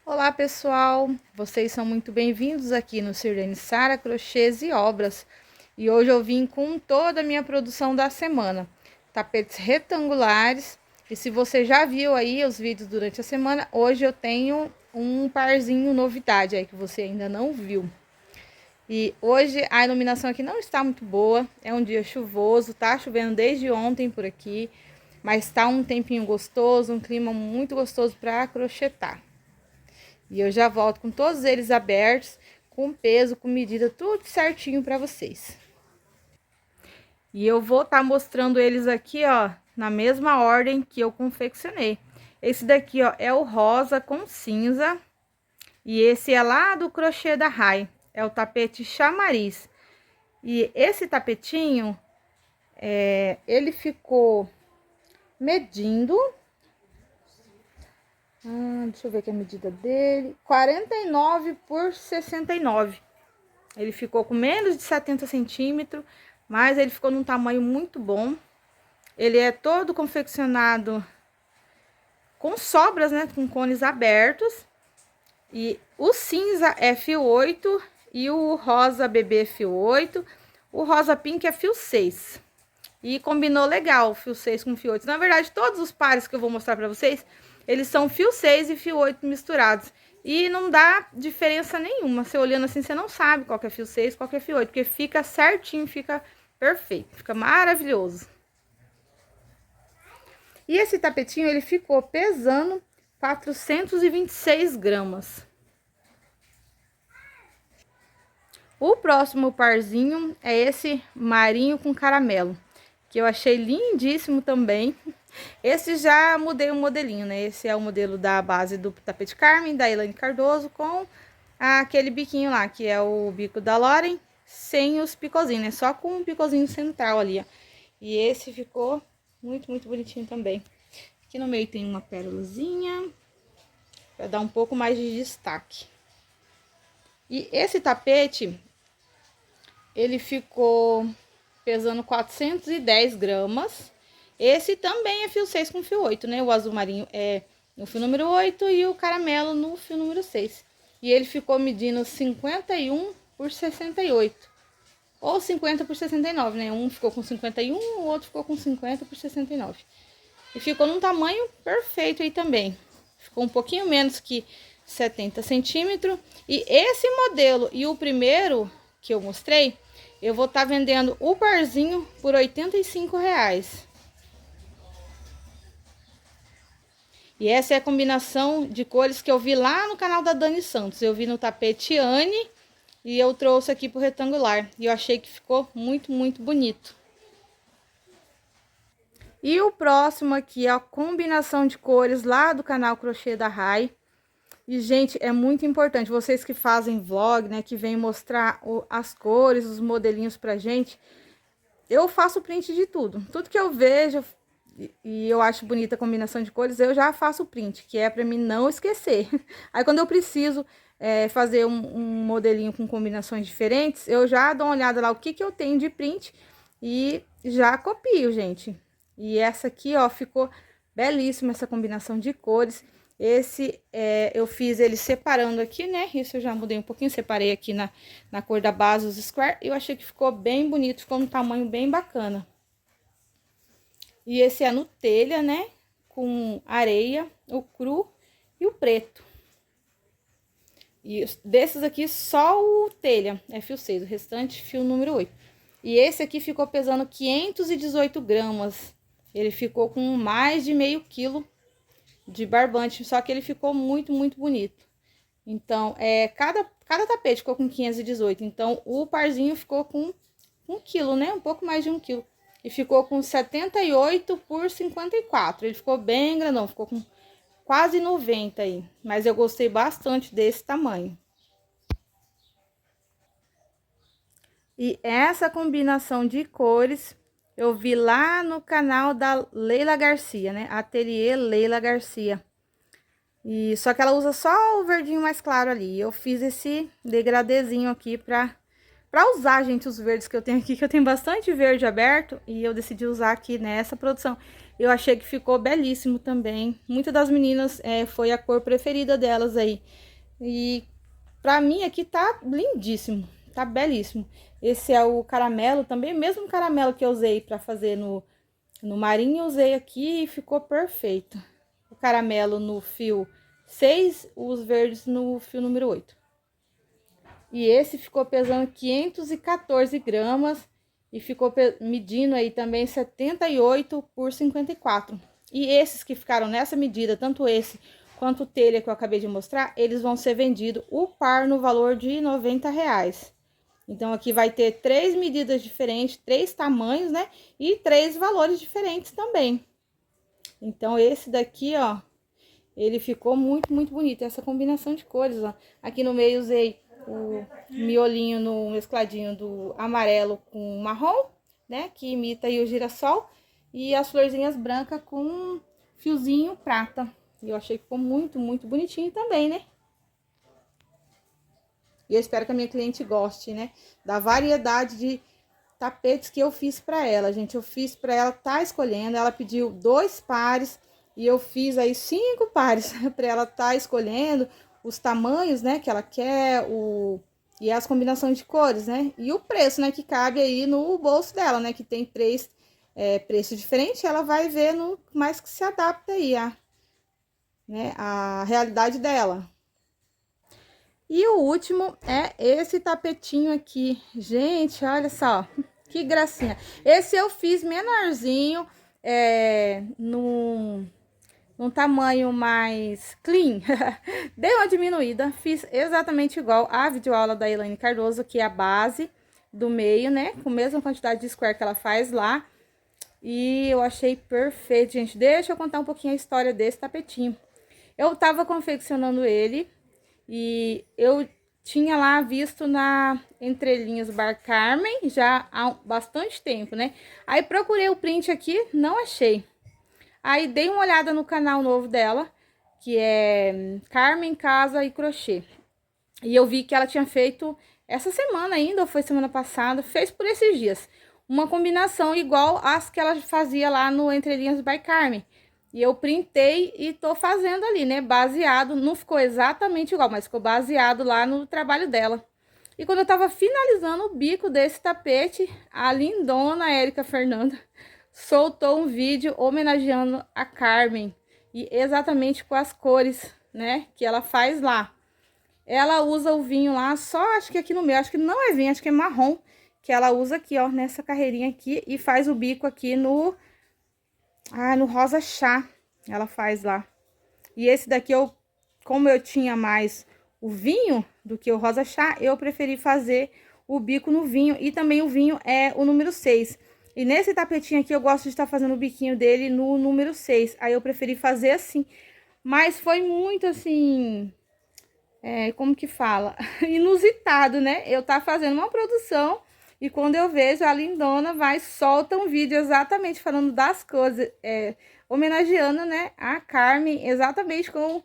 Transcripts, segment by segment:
Olá pessoal, vocês são muito bem-vindos aqui no Sirlene Sara Crochês e Obras. E hoje eu vim com toda a minha produção da semana, tapetes retangulares. E se você já viu aí os vídeos durante a semana, hoje eu tenho um parzinho novidade aí que você ainda não viu. E hoje a iluminação aqui não está muito boa, é um dia chuvoso, tá chovendo desde ontem por aqui, mas tá um tempinho gostoso, um clima muito gostoso para crochetar. E eu já volto com todos eles abertos, com peso, com medida, tudo certinho para vocês. E eu vou estar mostrando eles aqui, ó, na mesma ordem que eu confeccionei. Esse daqui, ó, é o rosa com cinza. E esse é lá do crochê da Rai, é o tapete chamariz. E esse tapetinho, ele ficou medindo. Deixa eu ver aqui a medida dele. 49 por 69. Ele ficou com menos de 70 centímetros, mas ele ficou num tamanho muito bom. Ele é todo confeccionado com sobras, né? Com cones abertos. E o cinza é fio 8 e o rosa bebê é fio 8. O rosa pink é fio 6. E combinou legal o fio 6 com fio 8. Na verdade, todos os pares que eu vou mostrar pra vocês, eles são fio 6 e fio 8 misturados. E não dá diferença nenhuma. Você olhando assim, você não sabe qual que é fio 6, qual que é fio 8. Porque fica certinho, fica perfeito. Fica maravilhoso. E esse tapetinho, ele ficou pesando 426 gramas. O próximo parzinho é esse marinho com caramelo, que eu achei lindíssimo também. Esse já mudei o modelinho, né? Esse é o modelo da base do tapete Carmen, da Elaine Cardoso, com aquele biquinho lá, que é o bico da Loren, sem os picozinhos, né? Só com um picozinho central ali, ó. E esse ficou muito, muito bonitinho também. Aqui no meio tem uma pérolazinha, pra dar um pouco mais de destaque. E esse tapete, ele ficou pesando 410 gramas. Esse também é fio 6 com fio 8, né? O azul marinho é no fio número 8 e o caramelo no fio número 6. E ele ficou medindo 51 por 68. Ou 50 por 69, né? Um ficou com 51, o outro ficou com 50 por 69. E ficou num tamanho perfeito aí também. Ficou um pouquinho menos que 70 centímetros. E esse modelo e o primeiro que eu mostrei, eu vou estar vendendo o parzinho por R$85. E essa é a combinação de cores que eu vi lá no canal da Dani Santos. Eu vi no tapete Anne e eu trouxe aqui pro retangular. E eu achei que ficou muito, muito bonito. E o próximo aqui é a combinação de cores lá do canal Crochê da Rai. E, gente, é muito importante, vocês que fazem vlog, né, que vêm mostrar as cores, os modelinhos pra gente, eu faço print de tudo. Tudo que eu vejo e eu acho bonita a combinação de cores, eu já faço print, que é pra mim não esquecer. Aí, quando eu preciso fazer um modelinho com combinações diferentes, eu já dou uma olhada lá o que eu tenho de print e já copio, gente. E essa aqui, ó, ficou belíssima essa combinação de cores. Esse eu fiz ele separando aqui, né? Isso eu já mudei um pouquinho, separei aqui na cor da base os square. E eu achei que ficou bem bonito, ficou um tamanho bem bacana. E esse é no telha, né? Com areia, o cru e o preto. E desses aqui, só o telha é fio 6, o restante fio número 8. E esse aqui ficou pesando 518 gramas. Ele ficou com mais de meio quilo de barbante, só que ele ficou muito, muito bonito. Então, cada tapete ficou com 518, então o parzinho ficou com 1 quilo, né? Um pouco mais de 1 quilo. E ficou com 78 por 54, ele ficou bem grandão, ficou com quase 90 aí. Mas eu gostei bastante desse tamanho. E essa combinação de cores eu vi lá no canal da Leila Garcia, né? Ateliê Leila Garcia. E só que ela usa só o verdinho mais claro ali. Eu fiz esse degradezinho aqui pra usar, gente, os verdes que eu tenho aqui, que eu tenho bastante verde aberto. E eu decidi usar aqui nessa produção. Eu achei que ficou belíssimo também. Muitas das meninas foi a cor preferida delas aí. E pra mim aqui tá lindíssimo, tá belíssimo. Esse é o caramelo também, mesmo caramelo que eu usei pra fazer no marinho, eu usei aqui e ficou perfeito. O caramelo no fio 6, os verdes no fio número 8. E esse ficou pesando 514 gramas e ficou medindo aí também 78 por 54. E esses que ficaram nessa medida, tanto esse quanto o telha que eu acabei de mostrar, eles vão ser vendidos o par no valor de R$90. Então, aqui vai ter 3 medidas diferentes, 3 tamanhos, né? E 3 valores diferentes também. Então, esse daqui, ó, ele ficou muito, muito bonito. Essa combinação de cores, ó. Aqui no meio usei o miolinho no mescladinho do amarelo com marrom, né? Que imita aí o girassol. E as florzinhas brancas com fiozinho prata. E eu achei que ficou muito, muito bonitinho também, né? E eu espero que a minha cliente goste, né? Da variedade de tapetes que eu fiz pra ela, gente. Eu fiz pra ela tá escolhendo. Ela pediu 2 pares e eu fiz aí 5 pares pra ela tá escolhendo os tamanhos, né? Que ela quer, e as combinações de cores, né? E o preço, né? Que cabe aí no bolso dela, né? Que tem preço diferente. Ela vai ver no mais que se adapta aí a realidade dela. E o último é esse tapetinho aqui. Gente, olha só, que gracinha. Esse eu fiz menorzinho, num tamanho mais clean. Dei uma diminuída, fiz exatamente igual a videoaula da Elaine Cardoso, que é a base do meio, né? Com a mesma quantidade de square que ela faz lá. E eu achei perfeito, gente. Deixa eu contar um pouquinho a história desse tapetinho. Eu tava confeccionando ele e eu tinha lá visto na Entrelinhas Bar Carmen já há bastante tempo, né? Aí procurei o print aqui, não achei. Aí dei uma olhada no canal novo dela, que é Carmen Casa e Crochê. E eu vi que ela tinha feito essa semana ainda, ou foi semana passada, fez por esses dias. Uma combinação igual às que ela fazia lá no Entrelinhas by Carmen. E eu printei e tô fazendo ali, né? Baseado, não ficou exatamente igual, mas ficou baseado lá no trabalho dela. E quando eu tava finalizando o bico desse tapete, a lindona Érica Fernanda soltou um vídeo homenageando a Carmen. E exatamente com as cores, né? Que ela faz lá. Ela usa o vinho lá, só acho que aqui no meio, acho que não é vinho, acho que é marrom. Que ela usa aqui, ó, nessa carreirinha aqui. E faz o bico aqui no rosa chá, ela faz lá. E esse daqui, como eu tinha mais o vinho do que o rosa chá, eu preferi fazer o bico no vinho. E também o vinho é o número 6. E nesse tapetinho aqui, eu gosto de estar fazendo o biquinho dele no número 6. Aí eu preferi fazer assim. Mas foi muito assim, como que fala? Inusitado, né? Eu tá fazendo uma produção e quando eu vejo a lindona solta um vídeo exatamente falando das cores, homenageando, né, a Carmen, exatamente com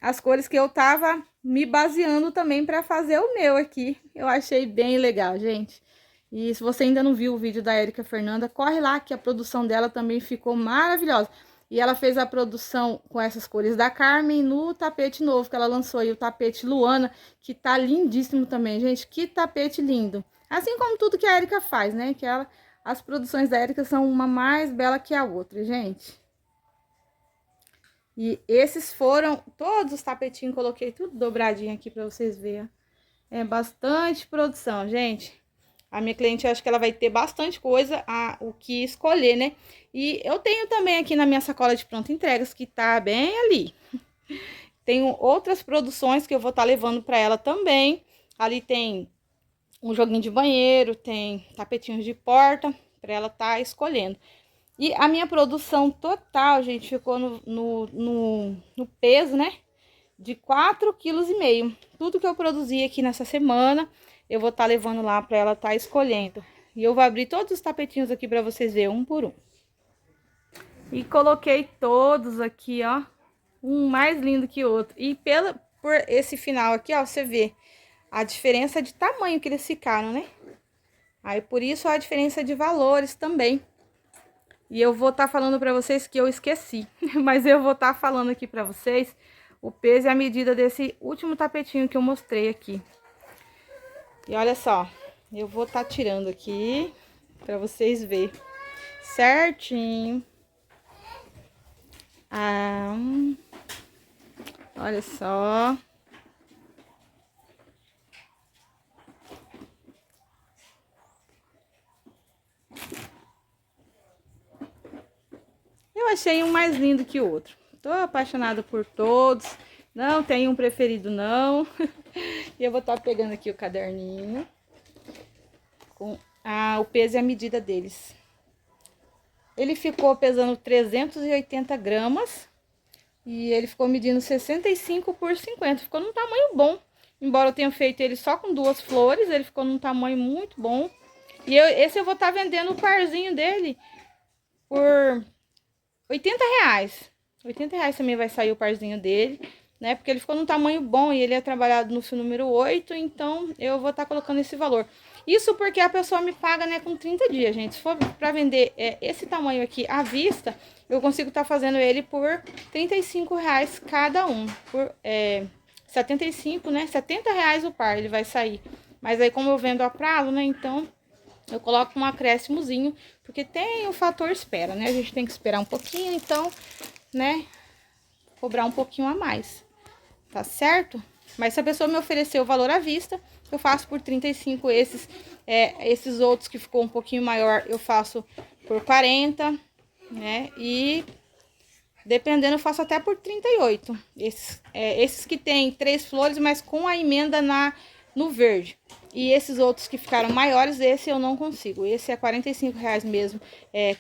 as cores que eu tava me baseando também para fazer o meu aqui. Eu achei bem legal, gente. E se você ainda não viu o vídeo da Érica Fernanda, corre lá que a produção dela também ficou maravilhosa. E ela fez a produção com essas cores da Carmen no tapete novo que ela lançou aí, o tapete Luana, que tá lindíssimo também, gente. Que tapete lindo. Assim como tudo que a Érica faz, né? Que as produções da Érica são uma mais bela que a outra, gente. E esses foram todos os tapetinhos, coloquei tudo dobradinho aqui pra vocês verem. É bastante produção, gente. A minha cliente, eu acho que ela vai ter bastante coisa o que escolher, né? E eu tenho também aqui na minha sacola de pronta entregas, que tá bem ali. Tenho outras produções que eu vou estar levando pra ela também. Ali tem um joguinho de banheiro, tem tapetinhos de porta, pra ela tá escolhendo. E a minha produção total, gente, ficou no peso, né? De 4,5 kg. Tudo que eu produzi aqui nessa semana, eu vou estar levando lá para ela estar escolhendo. E eu vou abrir todos os tapetinhos aqui para vocês verem, um por um. E coloquei todos aqui, ó, um mais lindo que o outro. E por esse final aqui, ó, você vê a diferença de tamanho que eles ficaram, né? Aí, por isso, a diferença de valores também. E eu vou estar falando pra vocês que eu esqueci. Mas eu vou estar falando aqui pra vocês o peso e a medida desse último tapetinho que eu mostrei aqui. E olha só, eu vou estar tirando aqui pra vocês verem certinho. Olha só. Eu achei um mais lindo que o outro. Tô apaixonada por todos. Não tenho um preferido, não. E eu vou estar pegando aqui o caderninho com o peso e a medida deles. Ele ficou pesando 380 gramas. E ele ficou medindo 65 por 50. Ficou num tamanho bom. Embora eu tenha feito ele só com 2 flores, ele ficou num tamanho muito bom. E esse eu vou estar vendendo o parzinho dele por 80 reais. 80 reais também vai sair o parzinho dele, né? Porque ele ficou num tamanho bom e ele é trabalhado no fio número 8, então eu vou estar colocando esse valor. Isso porque a pessoa me paga, né, com 30 dias, gente. Se for para vender esse tamanho aqui à vista, eu consigo estar fazendo ele por 35 reais cada um. Por 75, né? 70 reais o par ele vai sair. Mas aí como eu vendo a prazo, né, então eu coloco um acréscimozinho, porque tem o fator espera, né? A gente tem que esperar um pouquinho, então, né, cobrar um pouquinho a mais, tá certo? Mas se a pessoa me oferecer o valor à vista, eu faço por 35 esses. Esses outros que ficou um pouquinho maior, eu faço por 40, né? E dependendo, eu faço até por 38. Esses que tem 3 flores, mas com a emenda no verde. E esses outros que ficaram maiores, esse eu não consigo. Esse é 45 reais mesmo,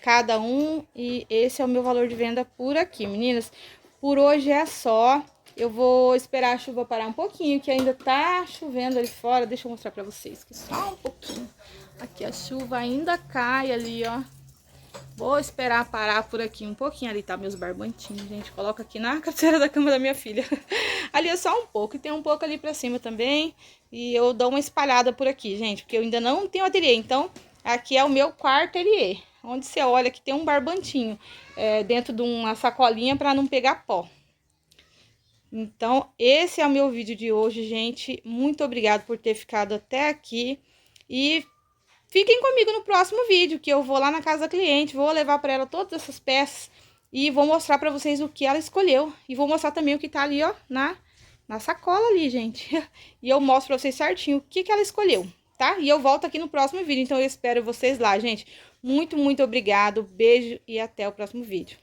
cada um. E esse é o meu valor de venda por aqui, meninas. Por hoje é só. Eu vou esperar a chuva parar um pouquinho, que ainda tá chovendo ali fora. Deixa eu mostrar pra vocês, que só um pouquinho. Aqui a chuva ainda cai ali, ó. Vou esperar parar por aqui um pouquinho. Ali tá meus barbantinhos, gente. Coloca aqui na cabeceira da cama da minha filha. Ali é só um pouco. E tem um pouco ali pra cima também. E eu dou uma espalhada por aqui, gente. Porque eu ainda não tenho ateliê. Então, aqui é o meu quarto ateliê. Onde você olha que tem um barbantinho dentro de uma sacolinha pra não pegar pó. Então, esse é o meu vídeo de hoje, gente. Muito obrigada por ter ficado até aqui. E fiquem comigo no próximo vídeo, que eu vou lá na casa da cliente, vou levar para ela todas essas peças e vou mostrar para vocês o que ela escolheu. E vou mostrar também o que tá ali, ó, na sacola ali, gente. E eu mostro para vocês certinho o que ela escolheu, tá? E eu volto aqui no próximo vídeo, então eu espero vocês lá, gente. Muito, muito obrigado, beijo e até o próximo vídeo.